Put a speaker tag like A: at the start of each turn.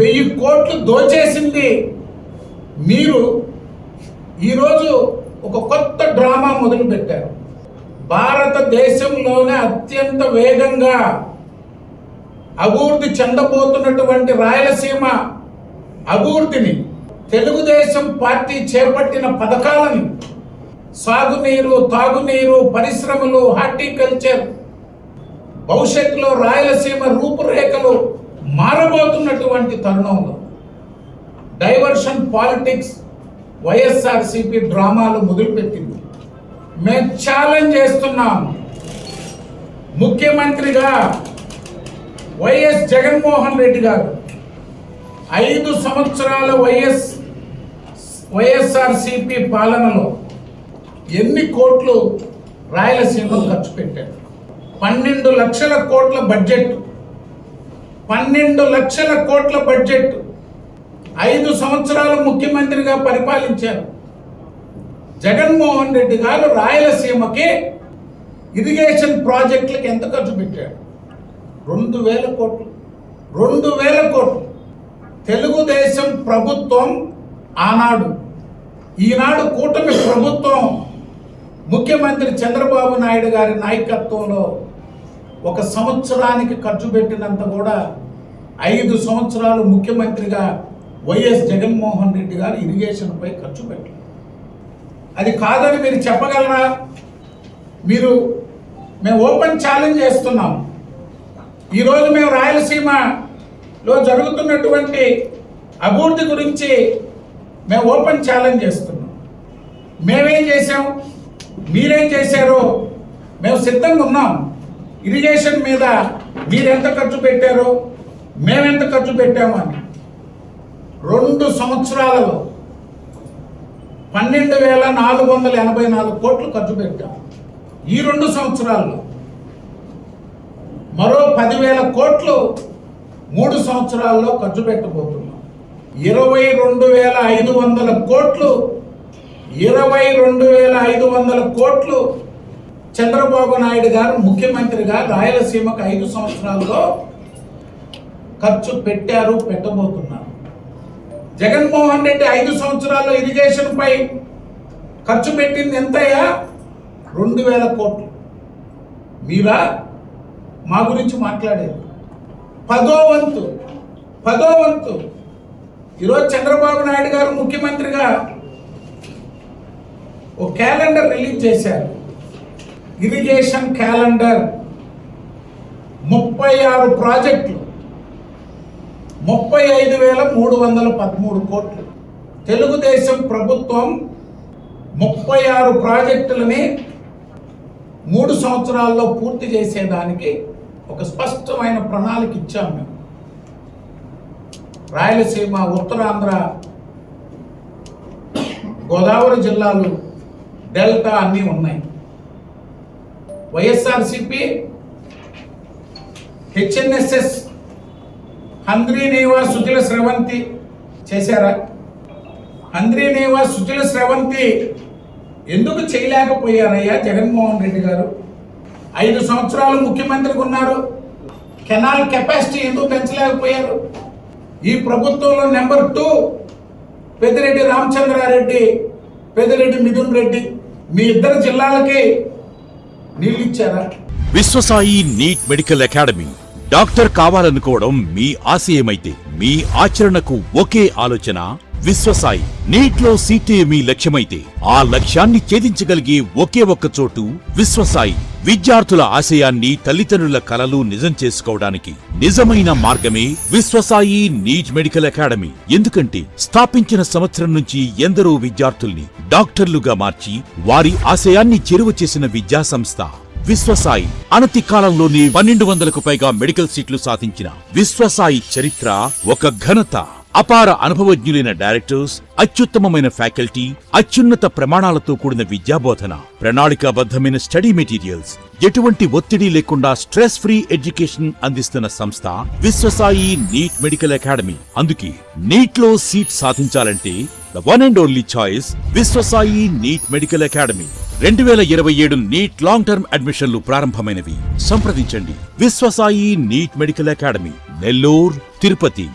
A: 1000 కోట్లు దోచేసింది మీరు ఈరోజు ఒక కొత్త డ్రామా మొదలుపెట్టారు. భారతదేశంలోనే అత్యంత వేగంగా అభివృద్ధి చెందబోతున్నటువంటి రాయలసీమ అభివృద్ధిని, తెలుగుదేశం పార్టీ చేపట్టిన పథకాలను, సాగునీరు, తాగునీరు, పరిశ్రమలు, హార్టికల్చర్, భవిష్యత్తులో రాయలసీమ రూపురేఖలు మారబోతున్నటువంటి తరుణంలో డైవర్షన్ పాలిటిక్స్, వైఎస్ఆర్సీపీ డ్రామాలు మొదలుపెట్టింది. మేము ఛాలెంజ్ చేస్తున్నాం, ముఖ్యమంత్రిగా వైఎస్ జగన్మోహన్ రెడ్డి గారు 5 సంవత్సరాల వైఎస్ఆర్సీపీ పాలనలో ఎన్ని కోట్లు రాయలసీమకు ఖర్చు పెట్టారు? 12 లక్షల కోట్ల బడ్జెట్, 12 లక్షల కోట్ల బడ్జెట్ 5 సంవత్సరాలు ముఖ్యమంత్రిగా పరిపాలించారు. జగన్మోహన్ రెడ్డి గారు రాయలసీమకి ఇరిగేషన్ ప్రాజెక్టులకు ఎంత ఖర్చు పెట్టాడు? 2000 కోట్లు. 2000 కోట్లు. తెలుగుదేశం ప్రభుత్వం ఆనాడు, ఈనాడు కూటమి ప్రభుత్వం ముఖ్యమంత్రి చంద్రబాబు నాయుడు గారి నాయకత్వంలో 1 సంవత్సరానికి ఖర్చు పెట్టినంత కూడా 5 సంవత్సరాలు ముఖ్యమంత్రిగా వైఎస్ జగన్మోహన్ రెడ్డి గారు ఇరిగేషన్పై ఖర్చు పెట్టారు. అది కాదని మీరు చెప్పగలరా? మేము ఓపెన్ ఛాలెంజ్ చేస్తున్నాం. ఈరోజు మేము రాయలసీమలో జరుగుతున్నటువంటి అభివృద్ధి గురించి మేము ఓపెన్ ఛాలెంజ్ చేస్తున్నాం. మేమేం చేసాం, మీరేం చేశారో మేము సిద్ధంగా ఉన్నాం. ఇరిగేషన్ మీద మీరెంత ఖర్చు పెట్టారో, మేమెంత ఖర్చు పెట్టామని 2 సంవత్సరాలలో 12,484 కోట్లు ఖర్చు పెట్టాం. ఈ 2 సంవత్సరాల్లో మరో 10,000 కోట్లు 3 సంవత్సరాల్లో ఖర్చు పెట్టబోతున్నాం. 22,500 కోట్లు 22,500 కోట్లు చంద్రబాబు నాయుడు గారు ముఖ్యమంత్రిగా రాయలసీమకు 5 సంవత్సరాల్లో ఖర్చు పెట్టారు, పెట్టబోతున్నారు. జగన్మోహన్ రెడ్డి 5 సంవత్సరాల్లో ఇరిగేషన్ పై ఖర్చు పెట్టింది ఎంతయ్యా? 2,000 కోట్లు. మీరా మా గురించి మాట్లాడేది? 10వ వంతు. ఈరోజు చంద్రబాబు నాయుడు గారు ముఖ్యమంత్రిగా ఒక క్యాలెండర్ రిలీజ్ చేశారు. Irrigation calendar. 36 ప్రాజెక్టులు, 35,313 కోట్లు. తెలుగుదేశం ప్రభుత్వం 36 ప్రాజెక్టులని 3 సంవత్సరాల్లో పూర్తి చేసేదానికి ఒక స్పష్టమైన ప్రణాళిక ఇచ్చాము మేము. రాయలసీమ, ఉత్తరాంధ్ర, గోదావరి జిల్లాలు, డెల్టా అన్నీ ఉన్నాయి. వైఎస్ఆర్సీపీ, హెచ్ఎన్ఎస్ఎస్, హంద్రీనేవా, సుజల స్రవంతి చేశారా? హంద్రీనేవా, సుజల స్రవంతి ఎందుకు చేయలేకపోయారయ్యా జగన్మోహన్ రెడ్డి గారు? 5 సంవత్సరాలు ముఖ్యమంత్రిగా ఉన్నారు. కెనాల్ కెపాసిటీ ఎందుకు పెంచలేకపోయారు? ఈ ప్రభుత్వంలో నెంబర్ 2 పెద్దిరెడ్డి రామచంద్రారెడ్డి, పెద్దిరెడ్డి మిథున్ రెడ్డి, మీ 2 జిల్లాలకి నీళ్ళు ఇచ్చారా?
B: Vishwasai NEET medical academy. Doctor కావాలనుకోవడం మీ ఆశయమైతే మీ ఆచరణకు ఒకే ఆలోచన విశ్వసాయి. నీట్లో సీటే మీ లక్ష్యమైతే ఆ లక్ష్యాన్ని ఛేదించగలిగే ఒకే ఒక్క చోటు విశ్వసాయి. విద్యార్థుల ఆశయాన్ని, తల్లిదండ్రుల కలలు నిజం చేసుకోవడానికి నిజమైన మార్గమే విశ్వసాయి నీట్ మెడికల్ అకాడమీ. ఎందుకంటే స్థాపించిన సంవత్సరం నుంచి ఎందరో విద్యార్థుల్ని డాక్టర్లుగా మార్చి వారి ఆశయాన్ని చేరువ చేసిన విద్యా సంస్థ విశ్వసాయి. అనతి కాలంలోనే 1200కు పైగా మెడికల్ సీట్లు సాధించిన విశ్వసాయి చరిత్ర ఒక ఘనత. అపార అనుభవజ్ఞులైన డైరెక్టర్స్, అత్యుత్తమమైన ఫ్యాకల్టీ, అత్యున్నత ప్రమాణాలతో కూడిన విద్యాబోధన, ప్రణాళికాబద్ధమైన స్టడీ మెటీరియల్స్, ఎటువంటి ఒత్తిడి లేకుండా స్ట్రెస్ ఫ్రీ ఎడ్యుకేషన్ అందిస్తున్న సంస్థ విశ్వసాయి నీట్ మెడికల్ అకాడమీ. అందుకే నీట్ లో సీట్ సాధించాలంటే the one and only choice Viswasai NEET medical academy. 2027 NEET long term అడ్మిషన్లు ప్రారంభమైనవి. సంప్రదించండి Viswasai NEET medical academy, Nellore, Tirupati.